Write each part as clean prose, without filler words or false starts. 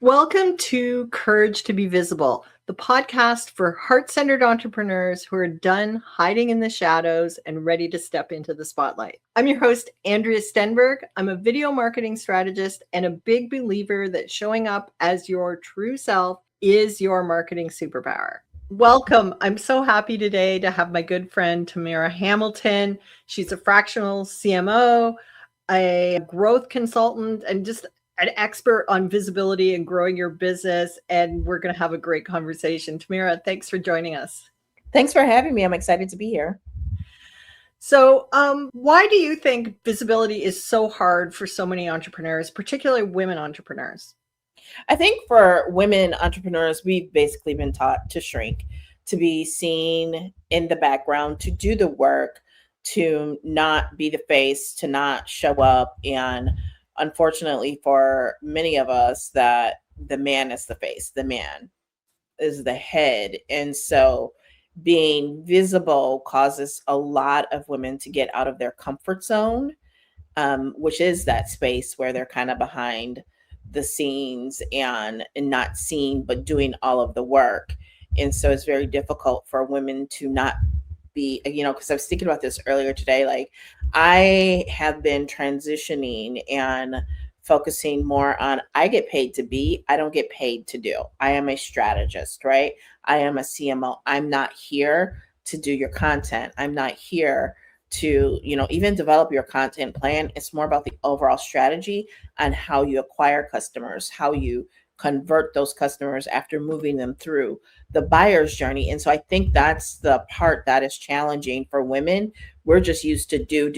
Welcome to Courage to be Visible, the podcast for heart-centered entrepreneurs who are done hiding in the shadows and ready to step into the spotlight. I'm your host, Andrea Stenberg. I'm a video marketing strategist and a big believer that showing up as your true self is your marketing superpower. Welcome. I'm so happy today to have my good friend, Tamira Hamilton. She's a fractional CMO, a growth consultant, and just an expert on visibility and growing your business. And we're going to have a great conversation. Tamira, thanks for joining us. Thanks for having me. I'm excited to be here. So, why do you think visibility is so hard for so many entrepreneurs, particularly women entrepreneurs? I think for women entrepreneurs, we've basically been taught to shrink, to be seen in the background, to do the work, to not be the face, to not show up. And unfortunately for many of us, that the man is the face, the man is the head. And so being visible causes a lot of women to get out of their comfort zone, which is that space where they're kind of behind the scenes and not seen, but doing all of the work. And so it's very difficult for women to not be, because I was thinking about this earlier today. Like, I have been transitioning and focusing more on I get paid to be, I don't get paid to do. I am a strategist, right? I am a CMO. I'm not here to do your content. I'm not here to, even develop your content plan. It's more about the overall strategy and how you acquire customers, how you convert those customers after moving them through the buyer's journey. And so I think that's the part that is challenging for women. We're just used to do,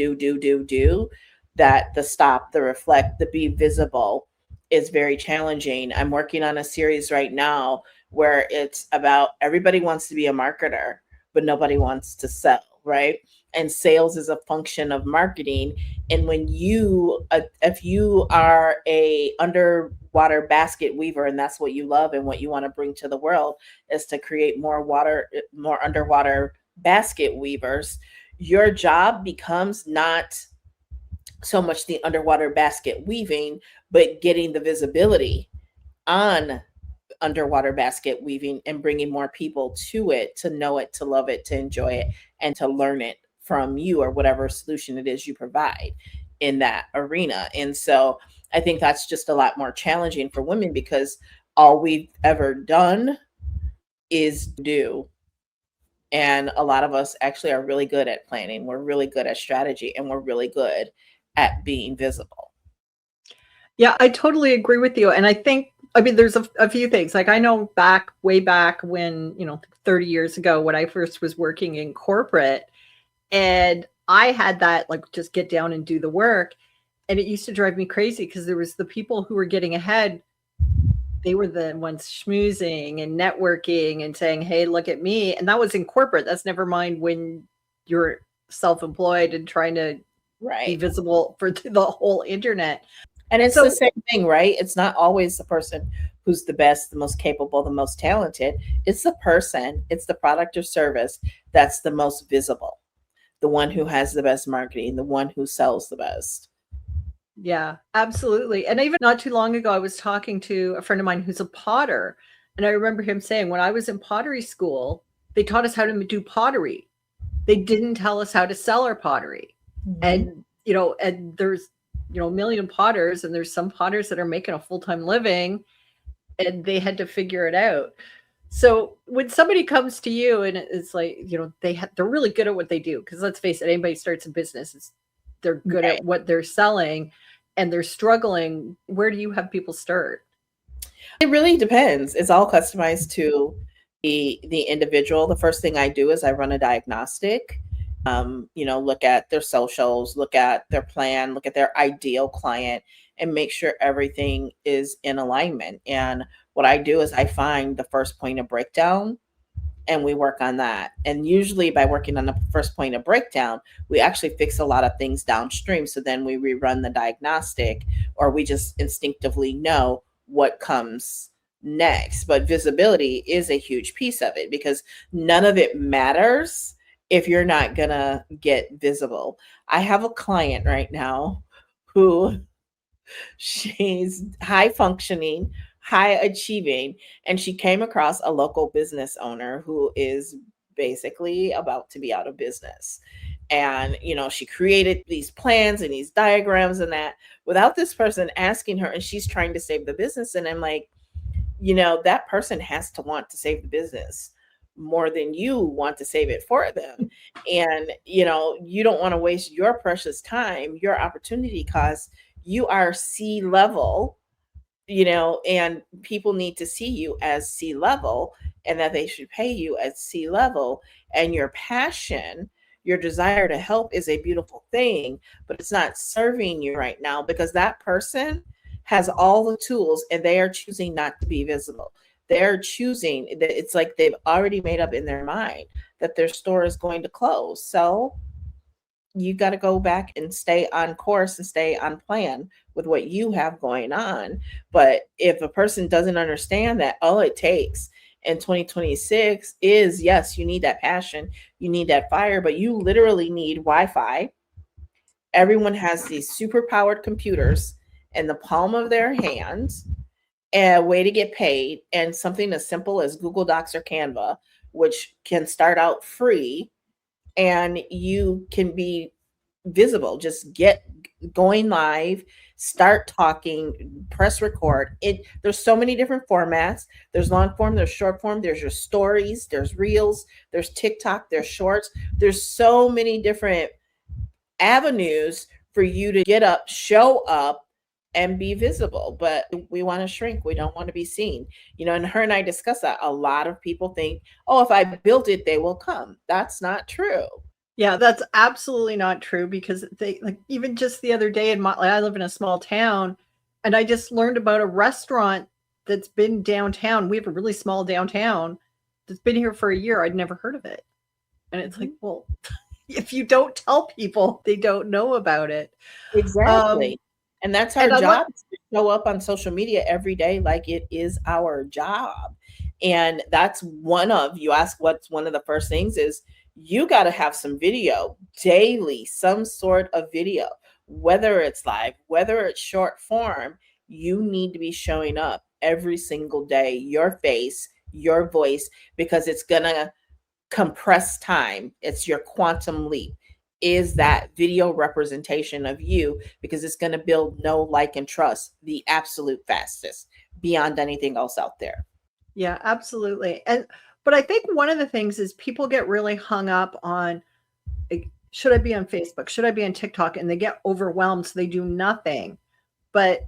that the stop, the reflect, the be visible is very challenging. I'm working on a series right now where it's about everybody wants to be a marketer, but nobody wants to sell, right? And sales is a function of marketing. And when if you are a underwater basket weaver, and that's what you love and what you want to bring to the world is to create more underwater basket weavers, your job becomes not so much the underwater basket weaving, but getting the visibility on underwater basket weaving and bringing more people to it, to know it, to love it, to enjoy it, and to learn it from you or whatever solution it is you provide in that arena. And so I think that's just a lot more challenging for women because all we've ever done is do. And a lot of us actually are really good at planning. We're really good at strategy, and we're really good at being visible. Yeah, I totally agree with you. And I think, there's a few things. Like, I know way back when, 30 years ago, when I first was working in corporate, and I had that, like, just get down and do the work. And it used to drive me crazy because there was the people who were getting ahead. They were the ones schmoozing and networking and saying, hey, look at me. And that was in corporate. That's never mind when you're self-employed and trying to be visible for the whole internet. And it's the same thing, right? It's not always the person who's the best, the most capable, the most talented. It's the person, it's the product or service that's the most visible, the one who has the best marketing, the one who sells the best. Yeah, absolutely. And even not too long ago, I was talking to a friend of mine who's a potter. And I remember him saying, when I was in pottery school, they taught us how to do pottery. They didn't tell us how to sell our pottery. Mm-hmm. And there's, a million potters, and there's some potters that are making a full-time living, and they had to figure it out. So when somebody comes to you and it's like, they're really good at what they do, because let's face it, anybody starts a business, they're good at what they're selling, and they're struggling. Where do you have people start? It really depends. It's all customized to the individual. The first thing I do is I run a diagnostic. Look at their socials, look at their plan, look at their ideal client, and make sure everything is in alignment. And what I do is I find the first point of breakdown, and we work on that. And usually by working on the first point of breakdown, we actually fix a lot of things downstream. So then we rerun the diagnostic, or we just instinctively know what comes next. But visibility is a huge piece of it, because none of it matters if you're not gonna get visible. I have a client right now who she's high functioning, high achieving, and she came across a local business owner who is basically about to be out of business. And, she created these plans and these diagrams and that without this person asking her, and she's trying to save the business. And I'm like, that person has to want to save the business more than you want to save it for them. And, you don't want to waste your precious time, your opportunity cost. You are C-level, and people need to see you as C-level, and that they should pay you as C-level. And your passion, your desire to help is a beautiful thing, but it's not serving you right now because that person has all the tools and they are choosing not to be visible. They're choosing that. It's like they've already made up in their mind that their store is going to close. So you got to go back and stay on course and stay on plan with what you have going on. But if a person doesn't understand that all it takes in 2026 is, yes, you need that passion, you need that fire, but you literally need Wi-Fi. Everyone has these super powered computers in the palm of their hands, and a way to get paid, and something as simple as Google Docs or Canva, which can start out free, and you can be visible. Just get going live, start talking, press record. There's so many different formats. There's long form, there's short form, there's your stories, there's reels, there's TikTok, there's shorts. There's so many different avenues for you to get up, show up, and be visible. But we want to shrink. We don't want to be seen. And her and I discussed that. A lot of people think, oh, if I built it, they will come. That's not true. Yeah, that's absolutely not true, because they, like, even just the other day I live in a small town, and I just learned about a restaurant that's been downtown. We have a really small downtown that's been here for a year. I'd never heard of it. And it's like, well, if you don't tell people, they don't know about it. Exactly. And that's our job, to show up on social media every day like it is our job. And that's you ask what's one of the first things is, you got to have some video daily, some sort of video, whether it's live, whether it's short form. You need to be showing up every single day, your face, your voice, because it's going to compress time. It's your quantum leap. Is that video representation of you, because it's going to build know, like, and trust the absolute fastest beyond anything else out there. Yeah, absolutely. But I think one of the things is people get really hung up on, like, should I be on Facebook? Should I be on TikTok? And they get overwhelmed, so they do nothing. But,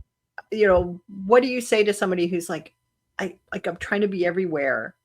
what do you say to somebody who's like, I'm trying to be everywhere,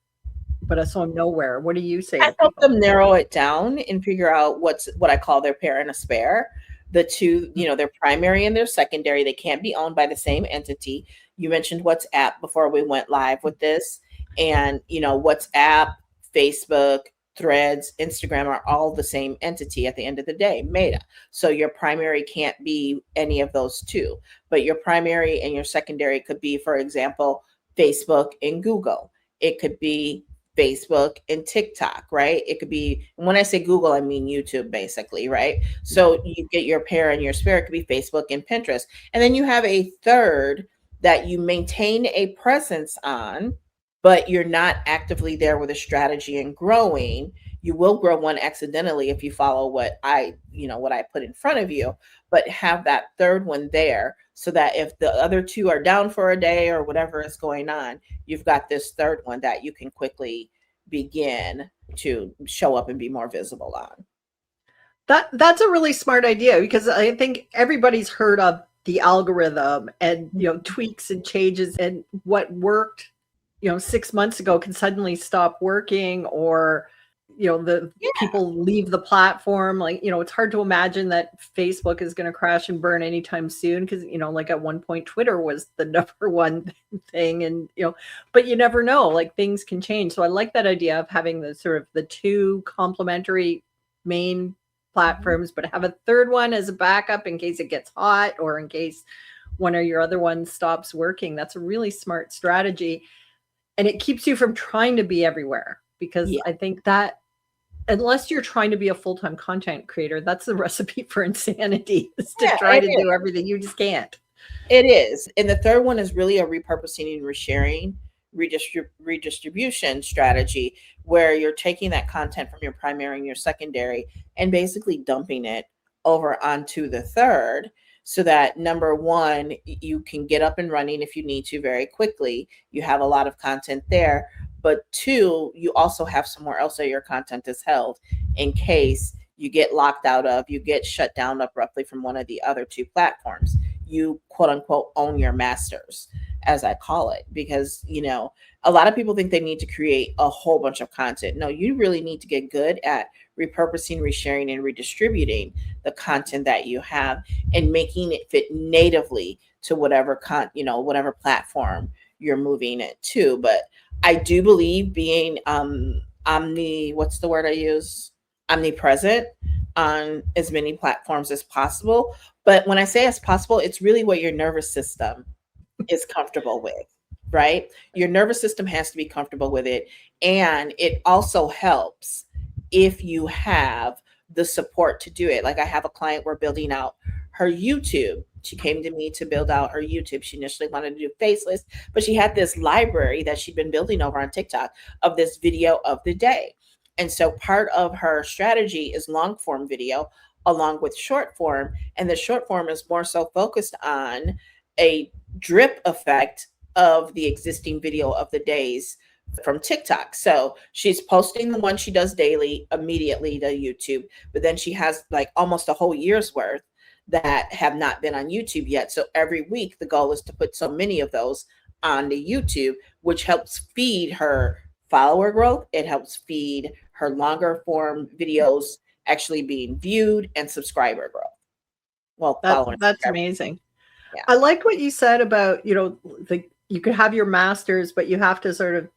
but so I'm nowhere? What do you say? I help them narrow it down and figure out what I call their pair and a spare. The two, their primary and their secondary, they can't be owned by the same entity. You mentioned WhatsApp before we went live with this. And, WhatsApp, Facebook, Threads, Instagram are all the same entity at the end of the day, Meta. So your primary can't be any of those two, but your primary and your secondary could be, for example, Facebook and Google. It could be Facebook and TikTok, right? It could be, when I say Google, I mean YouTube, basically, right? So you get your pair and your spare. It could be Facebook and Pinterest. And then you have a third that you maintain a presence on, but you're not actively there with a strategy and growing. You will grow one accidentally if you follow what I put in front of you, but have that third one there so that if the other two are down for a day or whatever is going on, you've got this third one that you can quickly begin to show up and be more visible on. That's a really smart idea, because I think everybody's heard of the algorithm and, tweaks and changes, and what worked 6 months ago can suddenly stop working, or people leave the platform. Like, it's hard to imagine that Facebook is going to crash and burn anytime soon, because like at one point Twitter was the number one thing, and but you never know, like, things can change. So I like that idea of having the sort of the two complementary main platforms, but have a third one as a backup in case it gets hot, or in case one of your other ones stops working. That's a really smart strategy. And it keeps you from trying to be everywhere, because I think that unless you're trying to be a full-time content creator, that's the recipe for insanity, is to try to do everything. You just can't. It is. And the third one is really a repurposing and resharing, redistribution strategy, where you're taking that content from your primary and your secondary and basically dumping it over onto the third, so that number one, you can get up and running if you need to very quickly. You have a lot of content there. But two, you also have somewhere else that your content is held in case you get locked out of, you get shut down abruptly from one of the other two platforms. You quote unquote own your masters, as I call it, because a lot of people think they need to create a whole bunch of content. No, you really need to get good at repurposing, resharing, and redistributing the content that you have and making it fit natively to whatever platform you're moving it to. But I do believe being what's the word I use? Omnipresent on as many platforms as possible. But when I say as possible, it's really what your nervous system is comfortable with, right? Your nervous system has to be comfortable with it. And it also helps if you have the support to do it. Like I have a client, we're building out her YouTube. She came to me to build out her YouTube. She initially wanted to do faceless, but she had this library that she'd been building over on TikTok of this video of the day. And so part of her strategy is long form video along with short form. And the short form is more so focused on a drip effect of the existing video of the days from TikTok. So she's posting the one she does daily immediately to YouTube, but then she has like almost a whole year's worth that have not been on YouTube yet. So every week the goal is to put so many of those on the YouTube, which helps feed her follower growth. It helps feed her longer form videos actually being viewed and subscriber growth. Well, that's amazing. Yeah. I like what you said about, you could have your masters, but you have to sort of,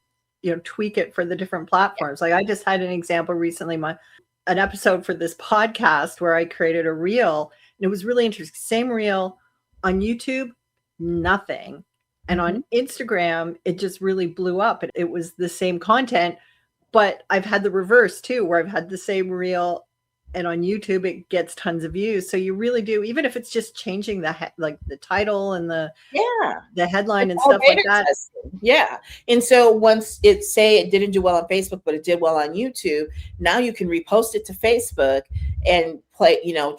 tweak it for the different platforms. Like I just had an example recently, an episode for this podcast where I created a reel, and it was really interesting. Same reel on YouTube, nothing. And on Instagram, it just really blew up. It was the same content, but I've had the reverse too, where I've had the same reel and on YouTube it gets tons of views. So you really do, even if it's just changing the title and the headline and stuff like that. Yeah. And so once it didn't do well on Facebook, but it did well on YouTube, now you can repost it to Facebook and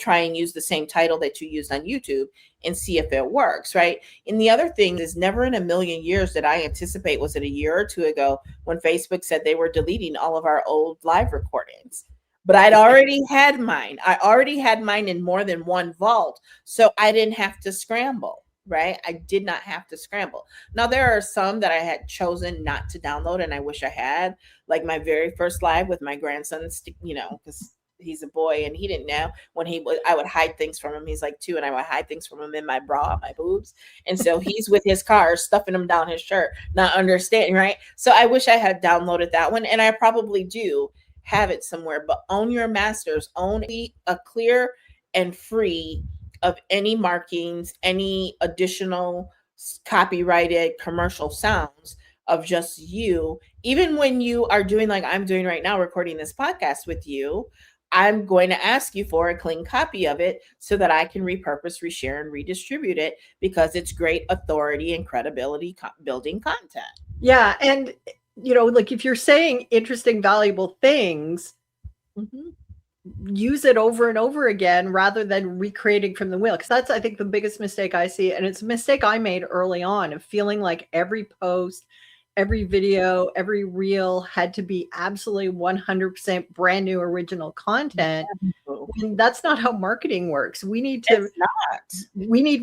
try and use the same title that you used on YouTube and see if it works, right? And the other thing is, never in a million years did I anticipate, was it a year or two ago, when Facebook said they were deleting all of our old live recordings. But I'd already had mine. I already had mine in more than one vault. So I didn't have to scramble, right? I did not have to scramble. Now, there are some that I had chosen not to download, and I wish I had, like my very first live with my grandson, because he's a boy and he didn't know I would hide things from him. He's like 2, and I would hide things from him in my bra, my boobs. And so he's with his car, stuffing them down his shirt, not understanding, right? So I wish I had downloaded that one, and I probably do have it somewhere. But own your masters, own a clear and free of any markings, any additional copyrighted commercial sounds of just you. Even when you are doing, like I'm doing right now, recording this podcast with you, I'm going to ask you for a clean copy of it so that I can repurpose, reshare, and redistribute it, because it's great authority and credibility building content. Yeah. And like if you're saying interesting, valuable things, use it over and over again rather than recreating from the wheel. Because that's, I think, the biggest mistake I see. And it's a mistake I made early on, of feeling like every post, every video, every reel had to be absolutely 100% brand new original content. And that's not how marketing works. We need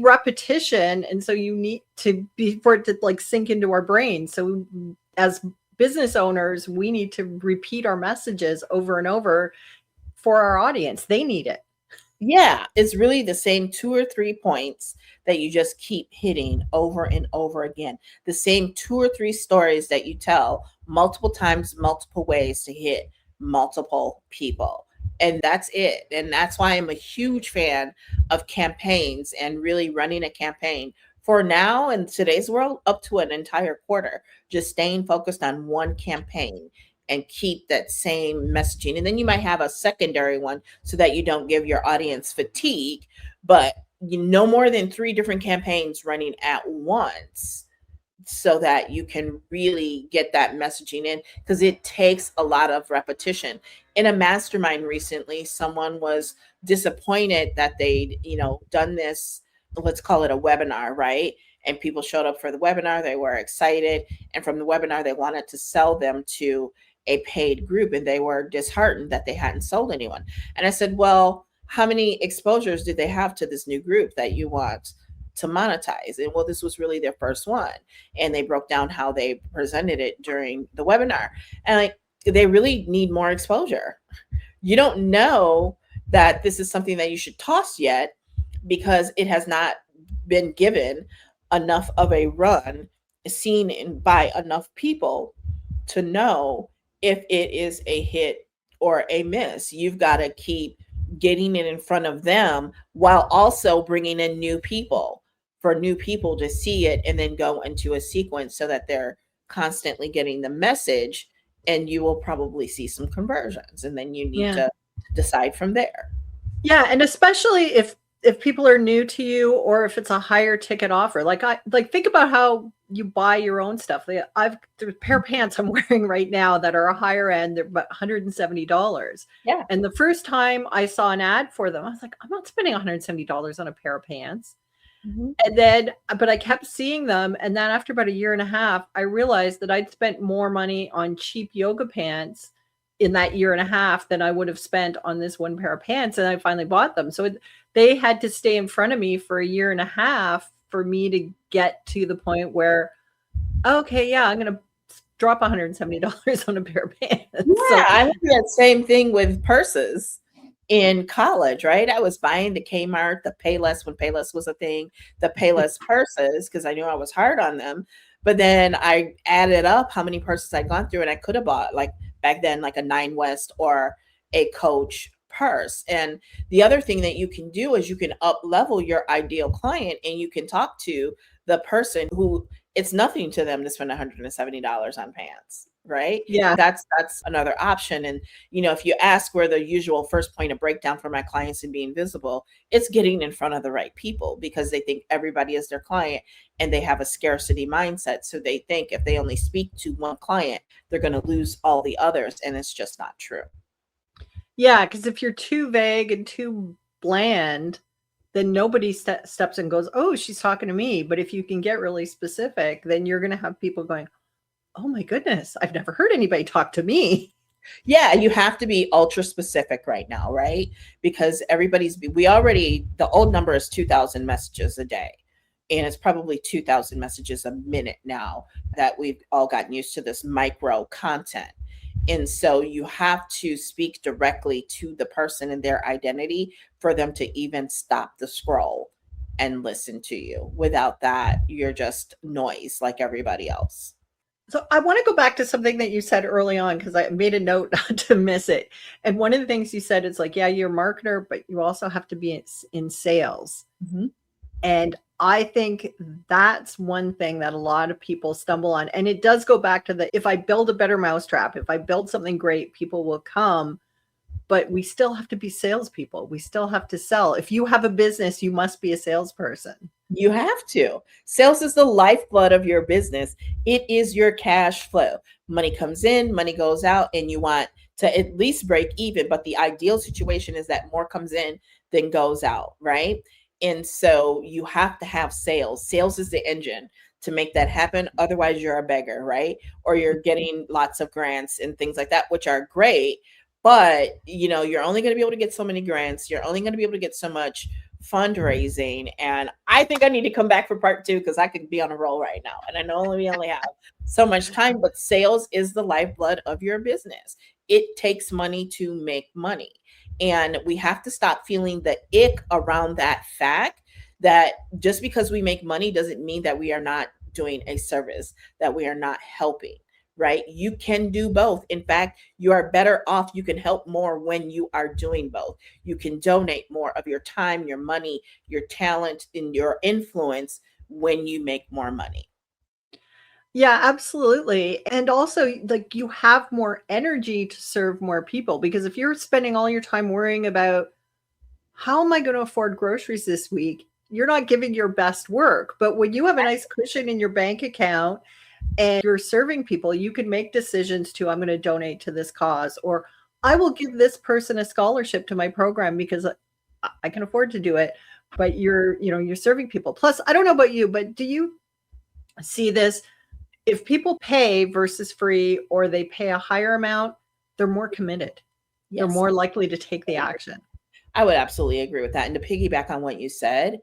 repetition. And so you need to for it to like sink into our brains. So as business owners, we need to repeat our messages over and over for our audience. They need it. Yeah, it's really the same 2 or 3 points that you just keep hitting over and over again. The same 2 or 3 stories that you tell multiple times, multiple ways to hit multiple people. And that's it. And that's why I'm a huge fan of campaigns and really running a campaign for now in today's world up to an entire quarter, just staying focused on one campaign and keep that same messaging. And then you might have a secondary one so that you don't give your audience fatigue. But no more than 3 different campaigns running at once, so that you can really get that messaging in, because it takes a lot of repetition. In a mastermind recently, someone was disappointed that they'd, done this, let's call it a webinar, right? And people showed up for the webinar, they were excited, and from the webinar they wanted to sell them to a paid group, and they were disheartened that they hadn't sold anyone. And I said, well, how many exposures did they have to this new group that you want to monetize? And well, this was really their first one. And they broke down how they presented it during the webinar. And like, they really need more exposure. You don't know that this is something that you should toss yet, because it has not been given enough of a run, seen by enough people to know if it is a hit or a miss. You've got to keep getting it in front of them while also bringing in new people, for new people to see it and then go into a sequence, so that they're constantly getting the message, and you will probably see some conversions, and then you need to decide from there. Yeah, and especially if people are new to you, or if it's a higher ticket offer. Like think about how you buy your own stuff. There's a pair of pants I'm wearing right now that are a higher end. They're about $170. Yeah. And the first time I saw an ad for them, I was like, I'm not spending $170 on a pair of pants. Mm-hmm. And then, but I kept seeing them. And then after about a year and a half, I realized that I'd spent more money on cheap yoga pants in that year and a half than I would have spent on this one pair of pants. And I finally bought them. So they had to stay in front of me for a year and a half for me to get to the point where, okay, yeah, I'm going to drop $170 on a pair of pants. Yeah, so I did that same thing with purses in college, right? I was buying the Kmart, the Payless, when Payless was a thing, the Payless purses, because I knew I was hard on them. But then I added up how many purses I'd gone through, and I could have bought, like back then, like a Nine West or a Coach purse. And the other thing that you can do is you can up level your ideal client, and you can talk to the person who it's nothing to them to spend $170 on pants, right? Yeah. That's another option. And, if you ask where the usual first point of breakdown for my clients in being visible, it's getting in front of the right people, because they think everybody is their client, and they have a scarcity mindset. So they think if they only speak to one client, they're going to lose all the others. And it's just not true. Yeah, because if you're too vague and too bland, then nobody steps and goes, oh, she's talking to me. But if you can get really specific, then you're going to have people going, oh my goodness, I've never heard anybody talk to me. Yeah, you have to be ultra specific right now, right? Because the old number is 2,000 messages a day. And it's probably 2,000 messages a minute now that we've all gotten used to this micro content. And so you have to speak directly to the person and their identity for them to even stop the scroll and listen to you. Without that, you're just noise like everybody else. So I want to go back to something that you said early on, because I made a note not to miss it. And one of the things you said is like, yeah, you're a marketer, but you also have to be in sales. Mm-hmm. And I think that's one thing that a lot of people stumble on. And it does go back to if I build a better mousetrap, if I build something great, people will come. But we still have to be salespeople. We still have to sell. If you have a business, you must be a salesperson. You have to. Sales is the lifeblood of your business. It is your cash flow. Money comes in, money goes out, and you want to at least break even. But the ideal situation is that more comes in than goes out, right? And so you have to have sales. Sales is the engine to make that happen. Otherwise, you're a beggar, right? Or you're getting lots of grants and things like that, which are great. But, you're only going to be able to get so many grants. You're only going to be able to get so much fundraising. And I think I need to come back for part 2, because I could be on a roll right now. And I know we only have so much time, but sales is the lifeblood of your business. It takes money to make money. And we have to stop feeling the ick around that fact that just because we make money doesn't mean that we are not doing a service, that we are not helping. Right? You can do both. In fact, you are better off. You can help more when you are doing both. You can donate more of your time, your money, your talent, and your influence when you make more money. Yeah, absolutely. And also, like, you have more energy to serve more people, because if you're spending all your time worrying about how am I going to afford groceries this week, you're not giving your best work. But when you have a nice cushion in your bank account and you're serving people, you can make decisions to, I'm going to donate to this cause, or I will give this person a scholarship to my program because I can afford to do it. But you're serving people. Plus, I don't know about you, but do you see this? If people pay versus free, or they pay a higher amount, they're more committed. They're Yes, more likely to take the action. I would absolutely agree with that. And to piggyback on what you said,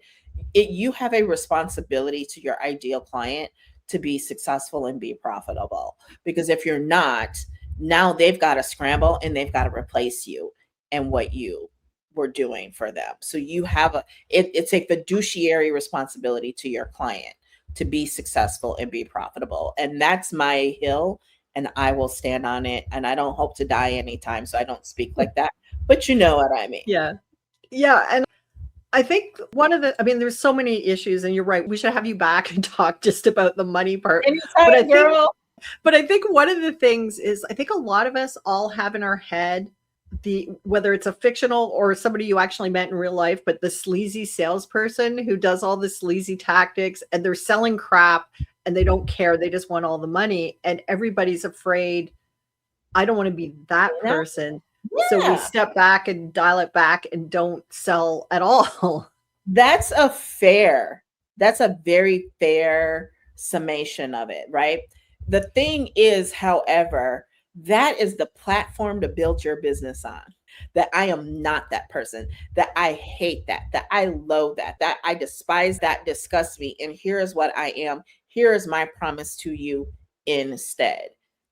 you have a responsibility to your ideal client to be successful and be profitable. Because if you're not, now they've got to scramble and they've got to replace you and what you were doing for them. So you have it's a fiduciary responsibility to your client to be successful and be profitable. And that's my hill, and I will stand on it. And I don't hope to die anytime, so I don't speak like that. But you know what I mean. Yeah. Yeah. And I think there's so many issues, and you're right. We should have you back and talk just about the money part. Anytime, girl. But I think one of the things is, I think a lot of us all have in our head whether it's a fictional or somebody you actually met in real life, but the sleazy salesperson who does all the sleazy tactics, and they're selling crap and they don't care. They just want all the money. And everybody's afraid, I don't want to be that person. Yeah. So we step back and dial it back and don't sell at all. That's a very fair summation of it, right? The thing is, however, that is the platform to build your business on. That I am not that person, that I hate that I loathe that I despise, that disgusts me. And here is what I am. Here is my promise to you instead.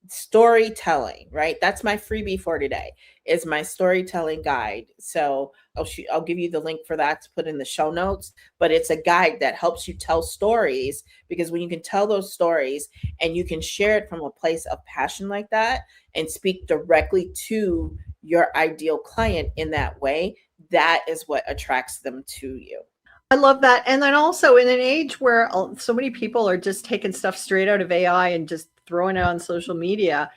Storytelling, right? That's my freebie for today, is my storytelling guide. So I'll give you the link for that to put in the show notes, but it's a guide that helps you tell stories, because when you can tell those stories and you can share it from a place of passion like that and speak directly to your ideal client in that way, that is what attracts them to you. I love that. And then also, in an age where so many people are just taking stuff straight out of AI and just throwing it on social media,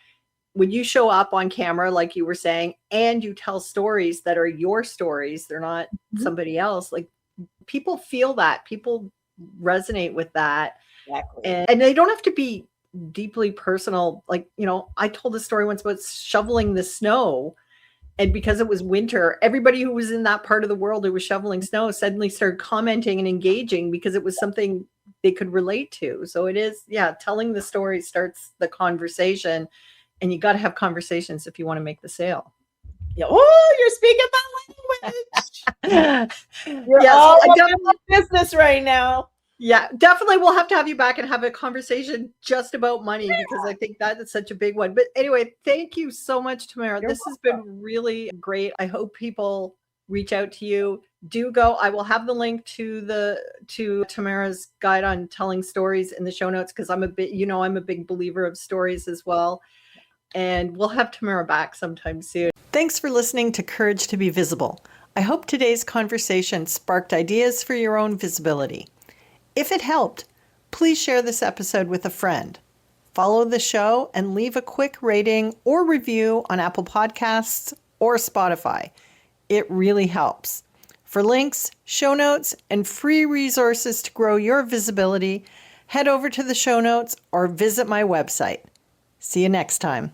when you show up on camera, like you were saying, and you tell stories that are your stories, they're not somebody else, like, people feel that, people resonate with that. Exactly. And they don't have to be deeply personal. Like, I told a story once about shoveling the snow. And because it was winter, everybody who was in that part of the world who was shoveling snow suddenly started commenting and engaging because it was something they could relate to. So it is, telling the story starts the conversation, and you got to have conversations if you want to make the sale. Yeah. Oh, you're speaking my language. You're all about business right now. Yeah, definitely. We'll have to have you back and have a conversation just about money, because I think that is such a big one. But anyway, thank you so much, Tamira. This has been really great. I hope people reach out to you. Do go. I will have the link to Tamira's guide on telling stories in the show notes, because I'm a big believer of stories as well. And we'll have Tamira back sometime soon. Thanks for listening to Courage to be Visible. I hope today's conversation sparked ideas for your own visibility. If it helped, please share this episode with a friend. Follow the show and leave a quick rating or review on Apple Podcasts or Spotify. It really helps. For links, show notes, and free resources to grow your visibility, head over to the show notes or visit my website. See you next time.